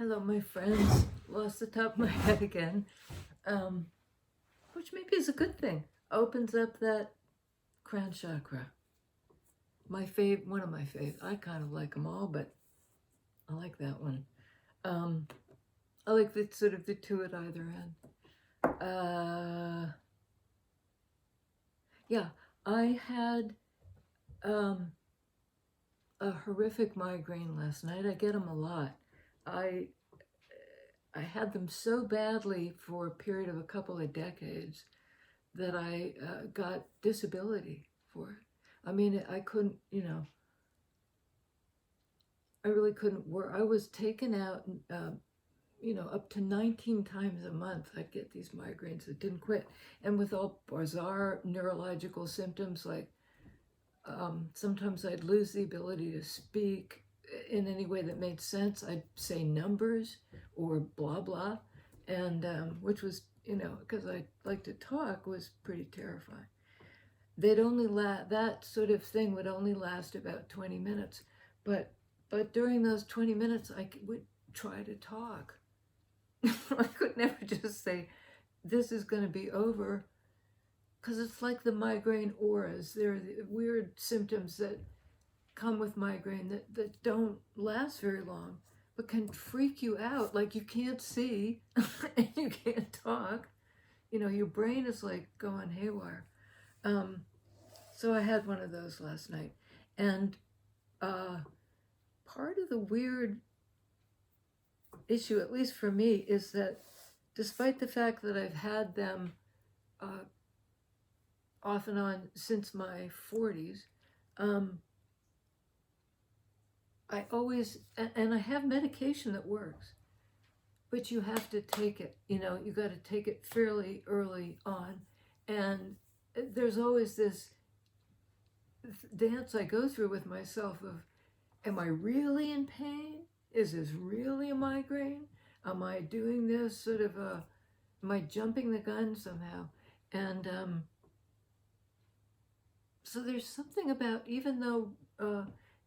Hello, my friends. Lost the top of my head again, which maybe is a good thing. Opens up that crown chakra. One of my fave. I kind of like them all, but I like that one. I like the sort of the two at either end. Yeah, I had a horrific migraine last night. I get them a lot. I had them so badly for a period of a couple of decades that I got disability for it. I mean, I couldn't, I really couldn't work. I was taken out, up to 19 times a month. I'd get these migraines that didn't quit. And with all bizarre neurological symptoms, like sometimes I'd lose the ability to speak in any way that made sense. I'd say numbers or blah, blah. And which was, because I like to talk, was pretty terrifying. That sort of thing would only last about 20 minutes. But during those 20 minutes, I would try to talk. I could never just say, this is going to be over. Because it's like the migraine auras. They're the weird symptoms that come with migraine that don't last very long, but can freak you out. Like you can't see and you can't talk. Your brain is like going haywire. So I had one of those last night. And part of the weird issue, at least for me, is that despite the fact that I've had them off and on since my 40s, I always, and I have medication that works, but you have to take it, you got to take it fairly early on. And there's always this dance I go through with myself of, am I really in pain? Is this really a migraine? Am I doing this sort of am I jumping the gun somehow? And so there's something about, even though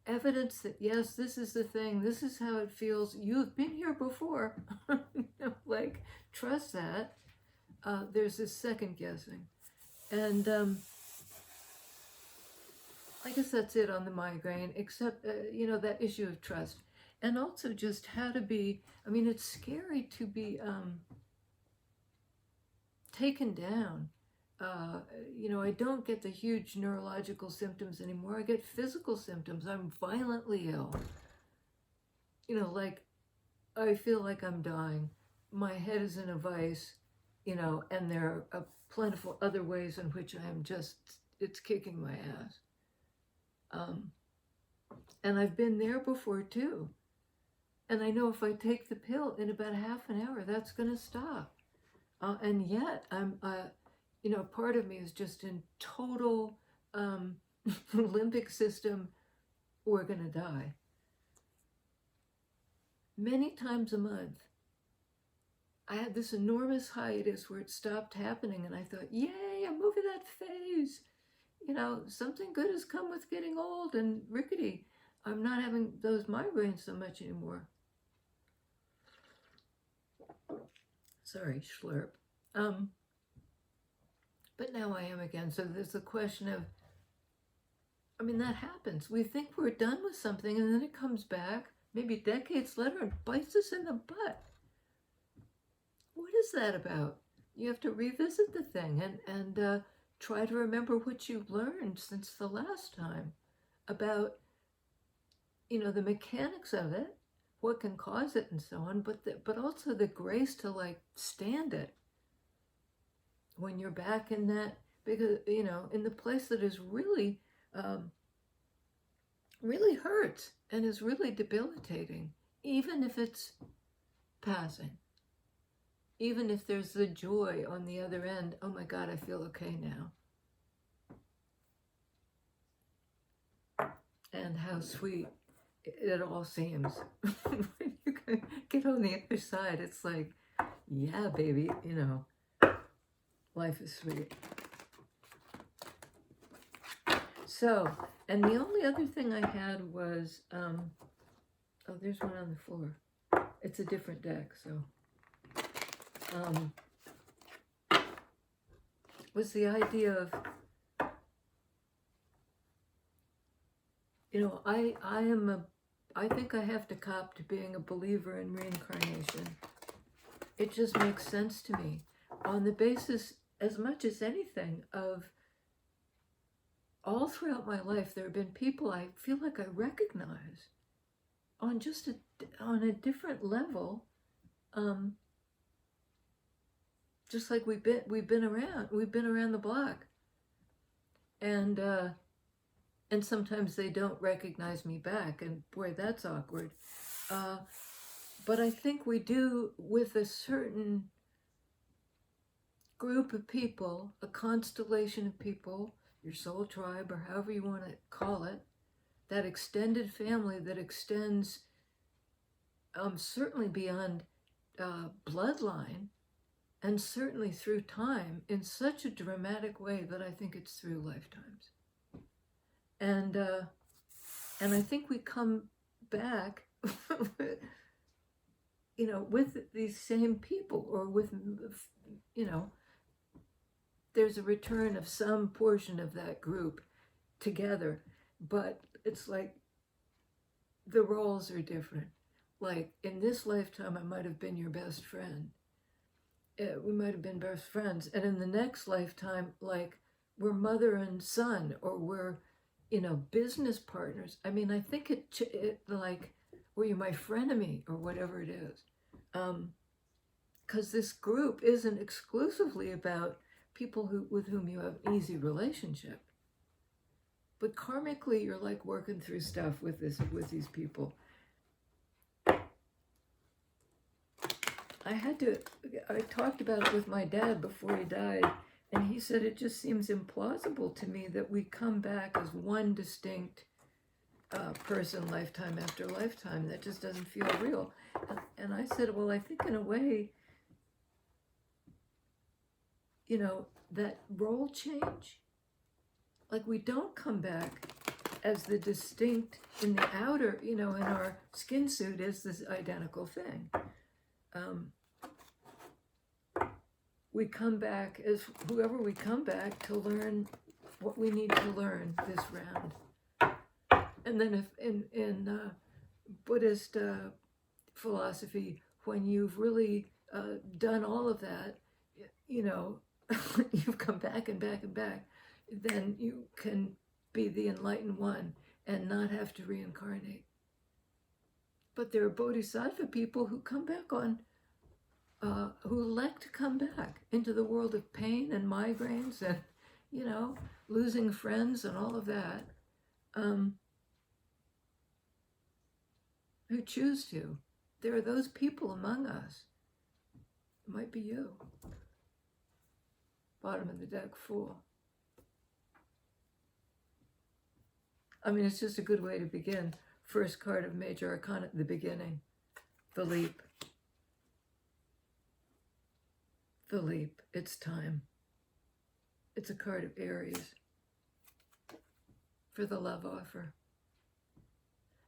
evidence that, yes, this is the thing, this is how it feels, you've been here before, like, trust that, there's this second guessing. And I guess that's it on the migraine, except, that issue of trust. And also just how to be, I mean, it's scary to be taken down. I don't get the huge neurological symptoms anymore. I get physical symptoms. I'm violently ill. Like I feel like I'm dying. My head is in a vice, and there are plentiful other ways in which I am it's kicking my ass. And I've been there before too. And I know if I take the pill in about half an hour, that's going to stop. And yet I'm, part of me is just in total limbic system, we're going to die. Many times a month, I had this enormous hiatus where it stopped happening, and I thought, yay, I'm over that phase. Something good has come with getting old and rickety. I'm not having those migraines so much anymore. Sorry, slurp. But now I am again. So there's the question of, that happens. We think we're done with something, and then it comes back, maybe decades later, and bites us in the butt. What is that about? You have to revisit the thing and try to remember what you've learned since the last time about, the mechanics of it, what can cause it and so on, but also the grace to like stand it when you're back in that, because, in the place that is really, really hurts and is really debilitating, even if it's passing. Even if there's the joy on the other end, oh my God, I feel okay now. And how sweet it all seems. When you get on the other side, it's like, yeah, baby, life is sweet. So, and the only other thing I had was, oh, there's one on the floor. It's a different deck, so. Was the idea of, I think I have to cop to being a believer in reincarnation. It just makes sense to me on the basis, as much as anything, of all throughout my life, there have been people I feel like I recognize on on a different level. Just like we've been around the block, and sometimes they don't recognize me back, and boy, that's awkward. But I think we do with a certain group of people, a constellation of people, your soul tribe, or however you want to call it, that extended family that extends certainly beyond bloodline, and certainly through time in such a dramatic way that I think it's through lifetimes. And I think we come back, with these same people, or with, there's a return of some portion of that group together, but it's like the roles are different. Like in this lifetime, I might have been your best friend. We might have been best friends, and in the next lifetime, like we're mother and son, or we're, business partners. I mean, I think it like, or you're my frenemy, or whatever it is, because this group isn't exclusively about people with whom you have an easy relationship, but karmically, you're like working through stuff with these people. I talked about it with my dad before he died, and he said it just seems implausible to me that we come back as one distinct person lifetime after lifetime. That just doesn't feel real. And I said, well, I think in a way, that role change, like we don't come back as the distinct in the outer, in our skin suit is this identical thing. We come back as whoever we come back to learn what we need to learn this round. And then if in Buddhist philosophy, when you've really done all of that, you've come back and back and back, then you can be the enlightened one and not have to reincarnate. But there are bodhisattva people who come back who elect to come back into the world of pain and migraines and, losing friends and all of that, who choose to. There are those people among us. It might be you. Bottom of the deck, Fool. I mean, it's just a good way to begin. First card of Major Arcana at the beginning. The Leap. The Leap. It's time. It's a card of Aries for the love offer.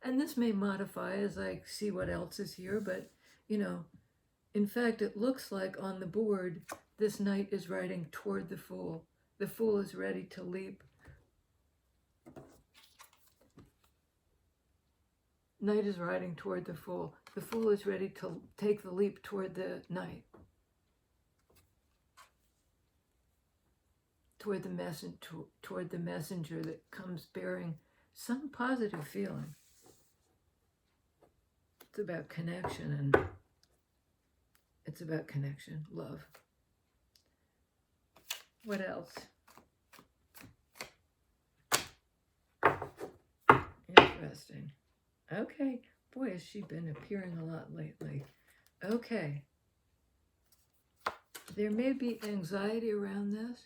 And this may modify as I see what else is here, but, in fact, it looks like on the board, this knight is riding toward the Fool. The Fool is ready to leap. Knight is riding toward the Fool. The Fool is ready to take the leap toward the Knight. Toward the messenger that comes bearing some positive feeling. It's about connection, love. What else? Interesting. Okay. Boy, has she been appearing a lot lately. Okay. There may be anxiety around this.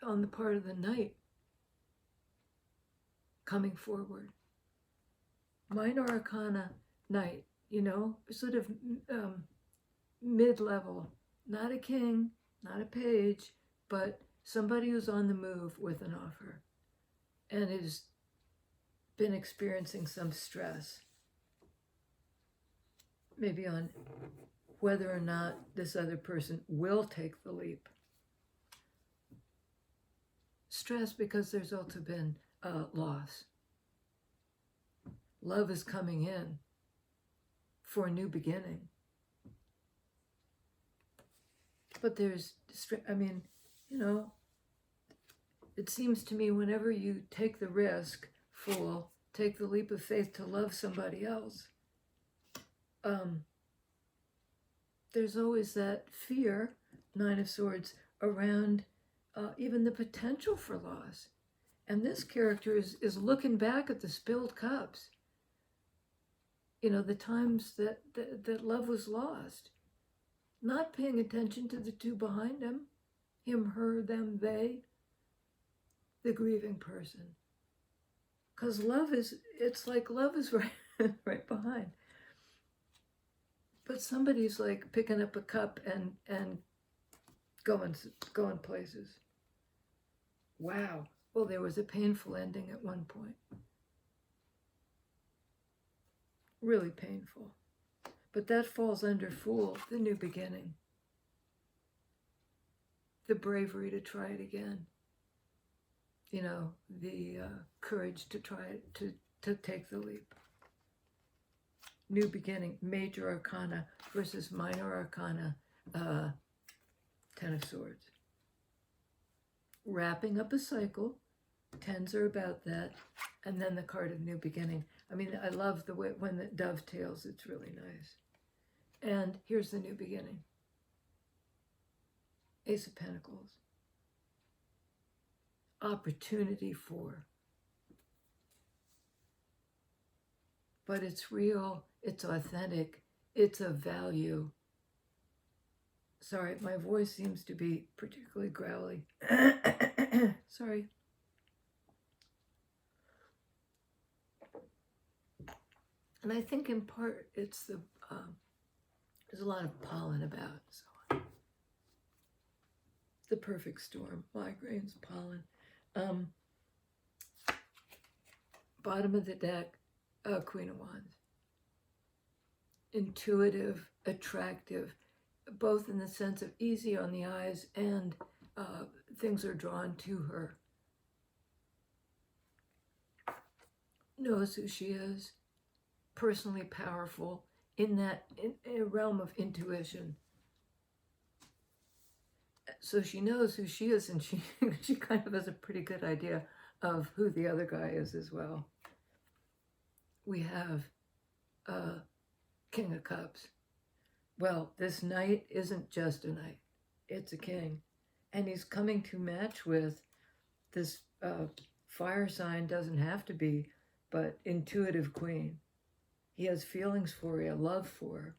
On the part of the Knight coming forward. Minor Arcana Knight, sort of mid-level. Not a king, not a page, but somebody who's on the move with an offer and has been experiencing some stress. maybe on whether or not this other person will take the leap. Stress because there's also been loss. Love is coming in for a new beginning. But there's, it seems to me whenever you take the risk, take the leap of faith to love somebody else, there's always that fear, Nine of Swords, around even the potential for loss. And this character is looking back at the spilled cups. The times that love was lost. Not paying attention to the two behind him. Him, her, them, they. The grieving person. Because love is right, right behind. But somebody's like picking up a cup and going places. Wow. Well, there was a painful ending at one point. Really painful. But that falls under Fool, the new beginning. The bravery to try it again. The courage to try it, to take the leap. New beginning, major arcana versus minor arcana, Ten of Swords. Wrapping up a cycle, tens are about that, and then the card of new beginning. I love the way when it dovetails, it's really nice. And here's the new beginning. Ace of Pentacles. Opportunity for. But it's real, it's authentic, it's of value. Sorry, my voice seems to be particularly growly. Sorry. And I think in part it's there's a lot of pollen about, so the perfect storm, migraines, pollen. Bottom of the deck, Queen of Wands. Intuitive, attractive, both in the sense of easy on the eyes and things are drawn to her. Knows who she is, personally powerful in a realm of intuition. So she knows who she is, and she kind of has a pretty good idea of who the other guy is as well. We have King of Cups. Well, this knight isn't just a knight. It's a king. And he's coming to match with this fire sign, doesn't have to be, but intuitive queen. He has feelings for her, a love for her.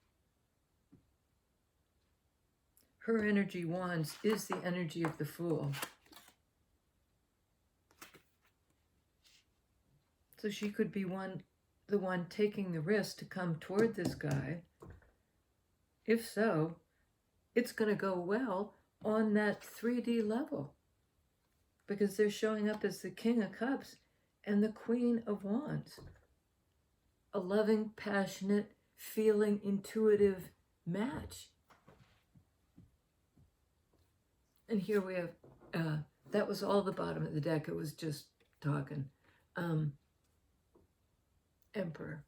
Her energy, Wands, is the energy of the Fool. So she could be the one taking the risk to come toward this guy. If so, it's going to go well on that 3D level, because they're showing up as the King of Cups and the Queen of Wands. A loving, passionate, feeling, intuitive match. And here we have, that was all the bottom of the deck. It was just talking. Emperor.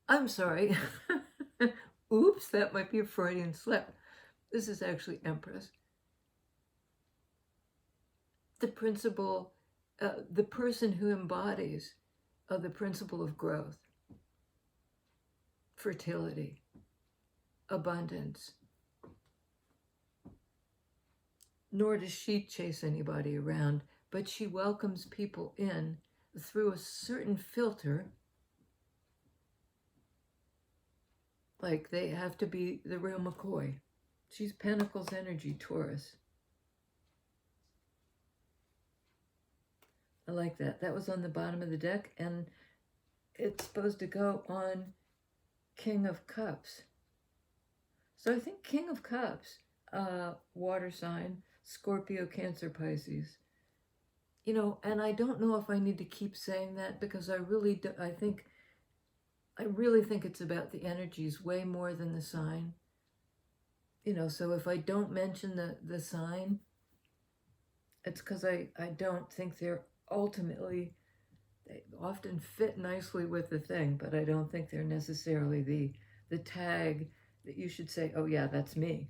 I'm sorry. Oops, that might be a Freudian slip. This is actually Empress. The principle, the person who embodies the principle of growth, fertility, abundance. Nor does she chase anybody around, but she welcomes people in through a certain filter. Like they have to be the real McCoy. She's Pentacles energy, Taurus. I like that. That was on the bottom of the deck, and it's supposed to go on King of Cups. So I think King of Cups, water sign, Scorpio, Cancer, Pisces. And I don't know if I need to keep saying that, because I really do, I think I really think it's about the energies way more than the sign. So if I don't mention the sign, it's because I don't think they're ultimately, they often fit nicely with the thing, but I don't think they're necessarily the tag that you should say, oh yeah, that's me.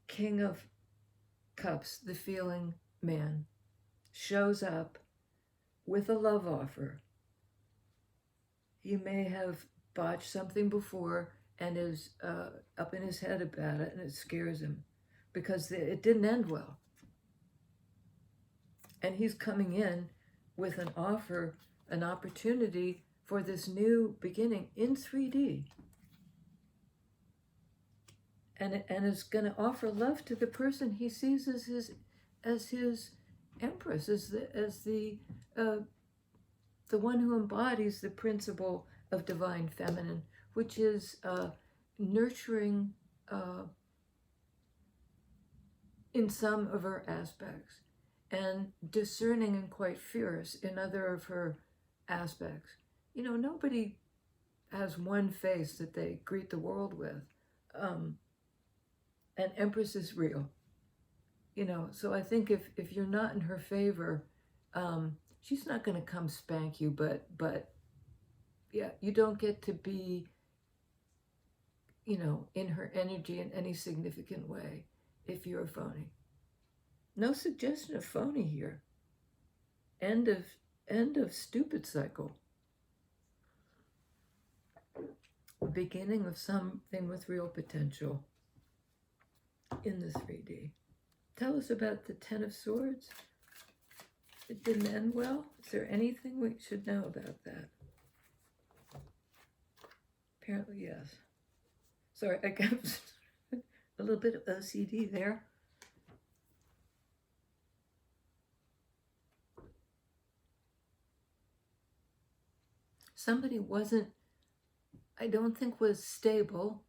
King of Cups, the feeling man, shows up with a love offer. He may have botched something before and is up in his head about it, and it scares him because it didn't end well. And he's coming in with an offer, an opportunity for this new beginning in 3D. And is going to offer love to the person he sees as his empress, as the one who embodies the principle of divine feminine, which is nurturing in some of her aspects, and discerning and quite fierce in other of her aspects. Nobody has one face that they greet the world with. And Empress is real. So I think if you're not in her favor, she's not going to come spank you, but yeah, you don't get to be, in her energy in any significant way if you're a phony. No suggestion of phony here. End of stupid cycle. Beginning of something with real potential in the 3D. Tell us about the Ten of Swords. It didn't end well. Is there anything we should know about that? Apparently, yes. Sorry, I got a little bit of OCD there. Somebody wasn't, I don't think was stable.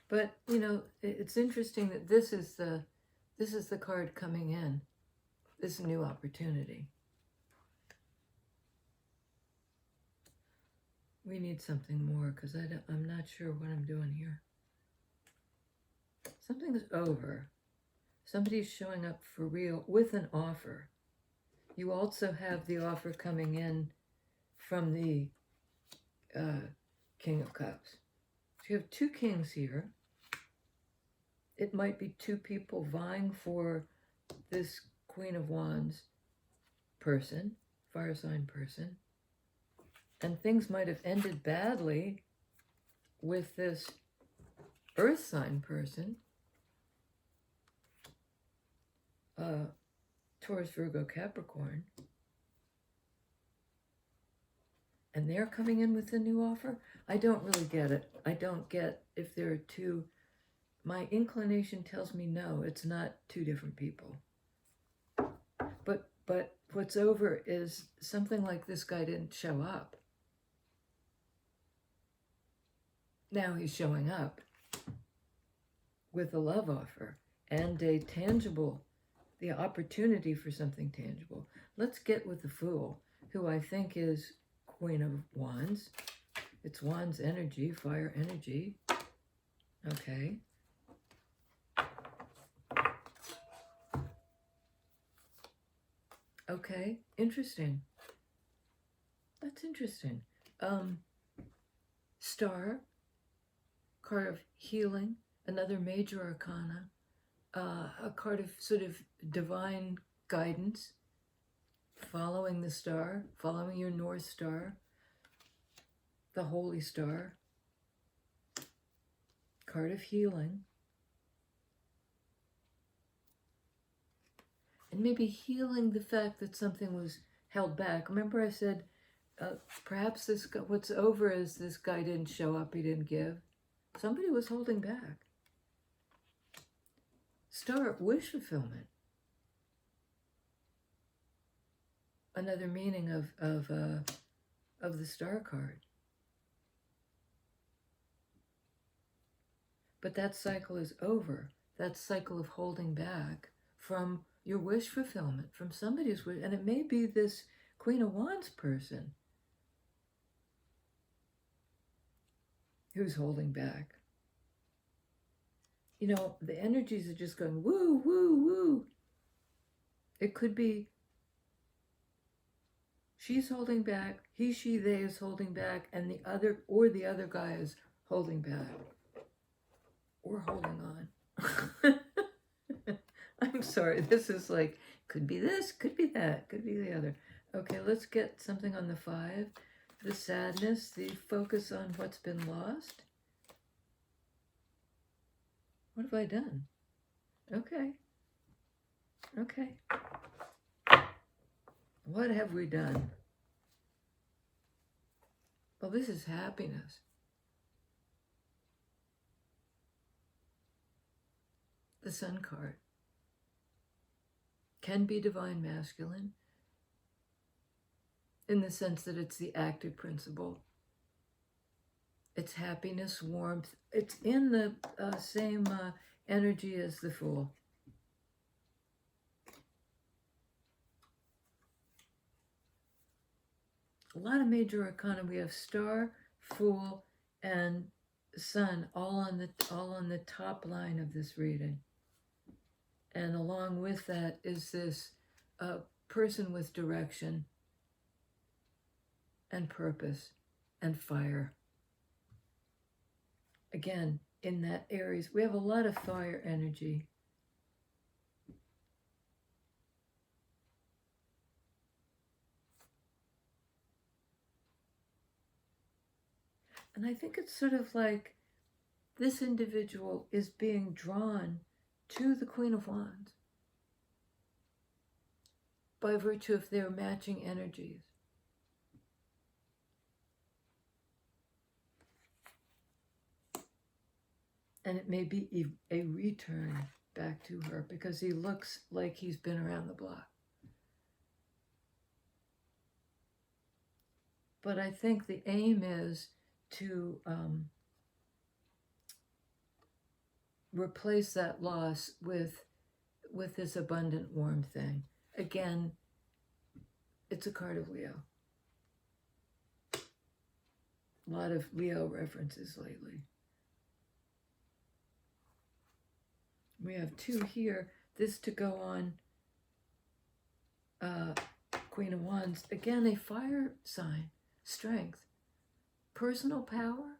But, it's interesting that this is the card coming in, this new opportunity. We need something more because I'm not sure what I'm doing here. Something's over. Somebody's showing up for real with an offer. You also have the offer coming in from the King of Cups. So you have two kings here. It might be two people vying for this Queen of Wands person, fire sign person. And things might have ended badly with this earth sign person, Taurus, Virgo, Capricorn. And they're coming in with a new offer. I don't really get it. I don't get if there are two. My inclination tells me no, it's not two different people. But what's over is something like this guy didn't show up. Now he's showing up with a love offer and a tangible, the opportunity for something tangible. Let's get with the Fool, who I think is Queen of Wands. It's Wands energy, fire energy. Okay. Okay, interesting. That's interesting. Star, card of healing, another major arcana, a card of sort of divine guidance, following the star, following your North Star, the Holy Star, card of healing. And maybe healing the fact that something was held back. Remember I said, perhaps this what's over is this guy didn't show up, he didn't give. Somebody was holding back. Star, wish fulfillment. Another meaning of the star card. But that cycle is over. that cycle of holding back from your wish fulfillment, from somebody's wish. And it may be this Queen of Wands person who's holding back. You know, the energies are just going woo, woo, woo. It could be she's holding back, he, she, they is holding back, and the other guy is holding back. Or holding on. I'm sorry, this is like, could be this, could be that, could be the other. Okay, let's get something on the 5. The sadness, the focus on what's been lost. What have I done? Okay. Okay. What have we done? Well, this is happiness. The Sun card can be divine masculine in the sense that it's the active principle. It's happiness, warmth. It's in the same energy as the Fool. A lot of major arcana. We have Star, Fool, and Sun all on the top line of this reading. And along with that is this person with direction and purpose and fire. Again, in that Aries, we have a lot of fire energy. And I think it's sort of like this individual is being drawn to the Queen of Wands by virtue of their matching energies. And it may be a return back to her because he looks like he's been around the block. But I think the aim is to replace that loss with this abundant, warm thing. Again, it's a card of Leo. A lot of Leo references lately. We have 2 here. This to go on Queen of Wands. Again, a fire sign. Strength. Personal power.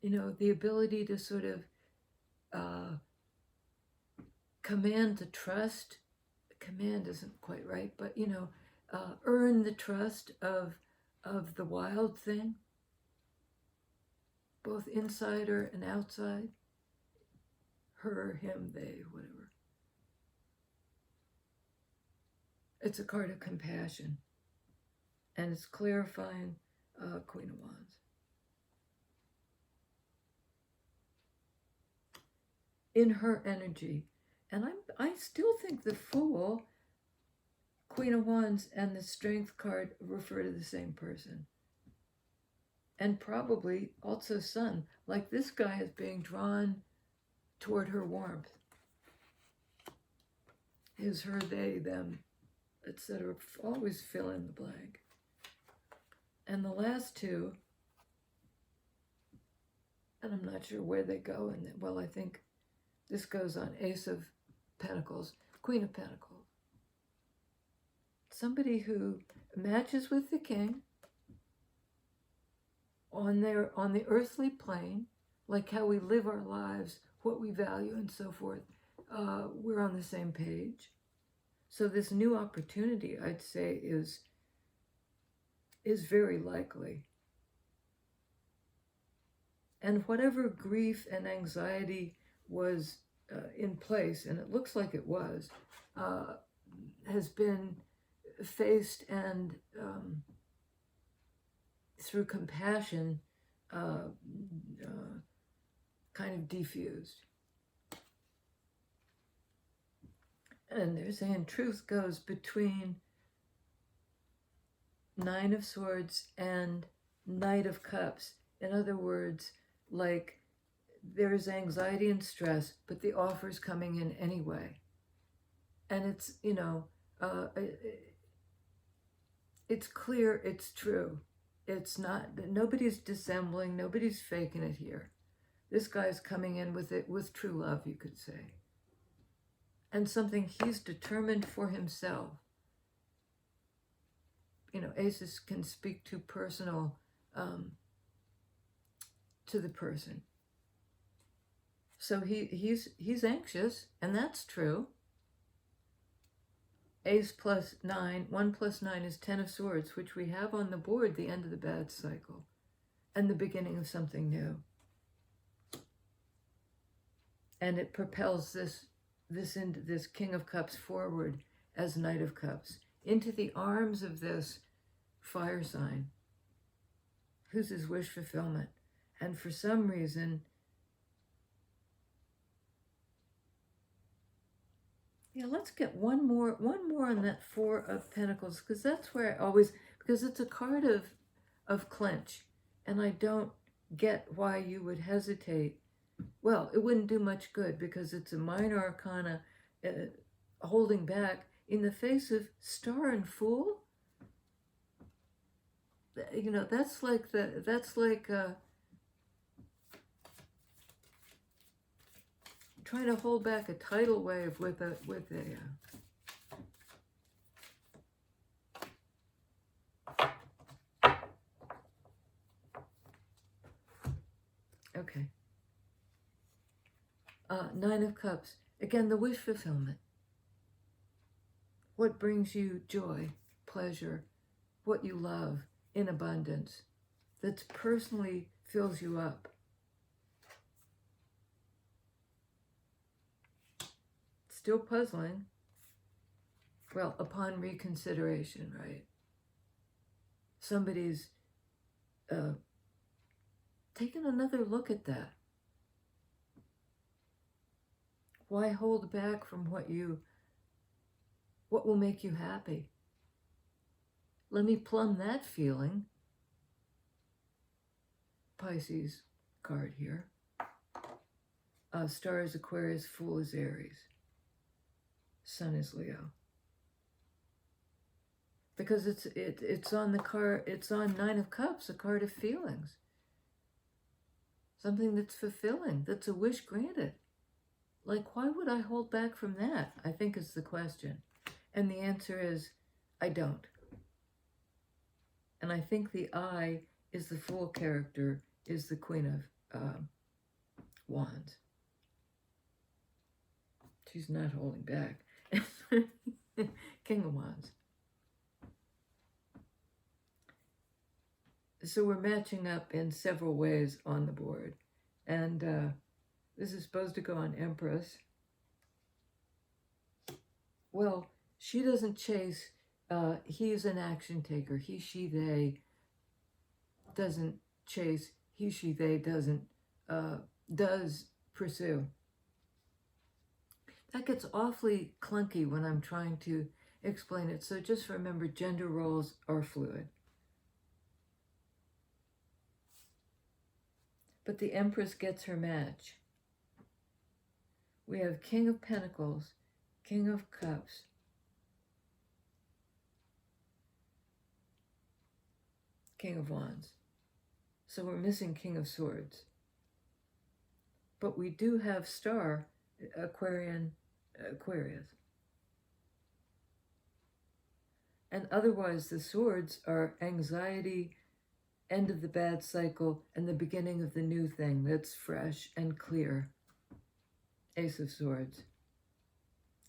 You know, the ability to sort of command the trust. Command isn't quite right, but, you know, earn the trust of the wild thing. Both insider and outside. Her, him, they, whatever. It's a card of compassion. And it's clarifying Queen of Wands. In her energy. And I still think the Fool, Queen of Wands, and the Strength card refer to the same person. And probably also Sun. Like this guy is being drawn toward her warmth. His, her, they, them, etc. Always fill in the blank. And the last 2, and I'm not sure where they go. And well, I think this goes on Ace of Pentacles, Queen of Pentacles. Somebody who matches with the King on the earthly plane, like how we live our lives, what we value, and so forth. We're on the same page. So this new opportunity, I'd say, is very likely. And whatever grief and anxiety was in place, and it looks like it was, has been faced and through compassion kind of diffused. And they're saying truth goes between 9 of Swords and Knight of Cups. In other words, like there's anxiety and stress, but the offer's coming in anyway. And it's, it's clear, it's true. It's not, nobody's dissembling, nobody's faking it here. This guy's coming in with it with true love, you could say. And something he's determined for himself. Aces can speak to personal, to the person. So he's anxious, and that's true. Ace plus 9, 1 plus 9 is 10 of Swords, which we have on the board, the end of the bad cycle, and the beginning of something new. And it propels this into this King of Cups forward as Knight of Cups, into the arms of this fire sign, who's his wish fulfillment. And for some reason, let's get one more on that 4 of Pentacles, because that's where I always, because it's a card of clench, and I don't get why you would hesitate. Well, it wouldn't do much good because it's a minor arcana holding back in the face of Star and Fool. That's like trying to hold back a tidal wave with a okay. 9 of Cups. Again, the wish fulfillment. What brings you joy, pleasure, what you love in abundance, that personally fills you up. Still puzzling. Well, upon reconsideration, right? Somebody's taken another look at that. Why hold back from what will make you happy? Let me plumb that feeling. Pisces card here. Star is Aquarius, Fool is Aries. Sun is Leo. Because it's on the card, it's on 9 of Cups, a card of feelings. Something that's fulfilling, that's a wish granted. Like, why would I hold back from that? I think is the question. And the answer is, I don't. And I think the I is the Fool character, is the Queen of Wands. She's not holding back. King of Wands. So we're matching up in several ways on the board. And this is supposed to go on Empress. Well, she doesn't chase. He's an action taker. He, she, they doesn't chase. He, she, they doesn't, does pursue. That gets awfully clunky when I'm trying to explain it. So just remember, gender roles are fluid. But the Empress gets her match. We have King of Pentacles, King of Cups, King of Wands. So we're missing King of Swords. But we do have Star, Aquarius. And otherwise the swords are anxiety, end of the bad cycle, and the beginning of the new thing that's fresh and clear. Ace of Swords.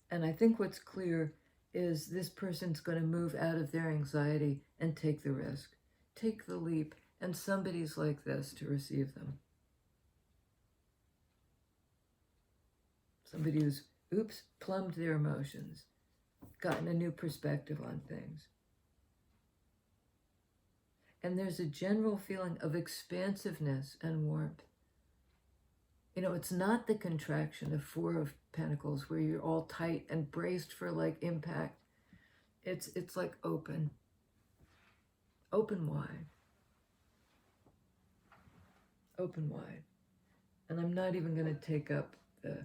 And I think what's clear is this person's going to move out of their anxiety and take the risk, take the leap, and somebody's like this to receive them. Somebody who's, plumbed their emotions, gotten a new perspective on things. And there's a general feeling of expansiveness and warmth. It's not the contraction of 4 of Pentacles where you're all tight and braced for like impact. It's like open wide. Open wide. And I'm not even going to take up the,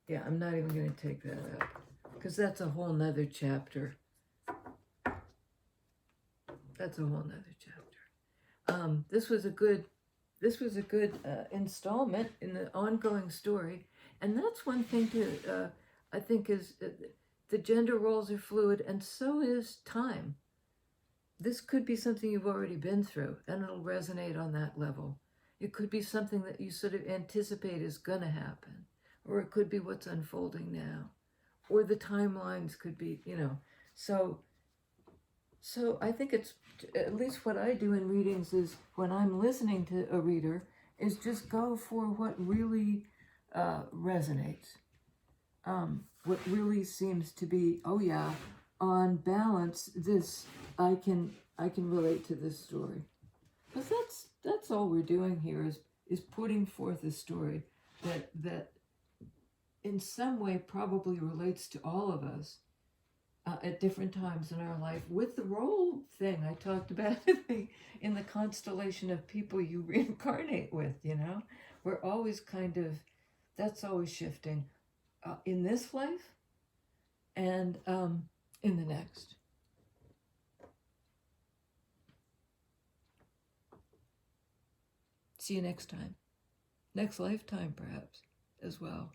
yeah, I'm not even going to take that up, because that's a whole nother chapter. That's a whole nother chapter. This was a good installment in the ongoing story. And that's one thing to, I think, is the gender roles are fluid, and so is time. This could be something you've already been through, and it'll resonate on that level. It could be something that you sort of anticipate is going to happen, or it could be what's unfolding now, or the timelines could be, So I think it's, at least what I do in readings is, when I'm listening to a reader, is just go for what really resonates. What really seems to be, oh yeah, on balance, this, I can relate to this story. Because that's all we're doing here, is putting forth a story that in some way probably relates to all of us. At different times in our life, with the role thing I talked about in the constellation of people you reincarnate with, we're always that's always shifting in this life and in the next. See you next time. Next lifetime, perhaps, as well.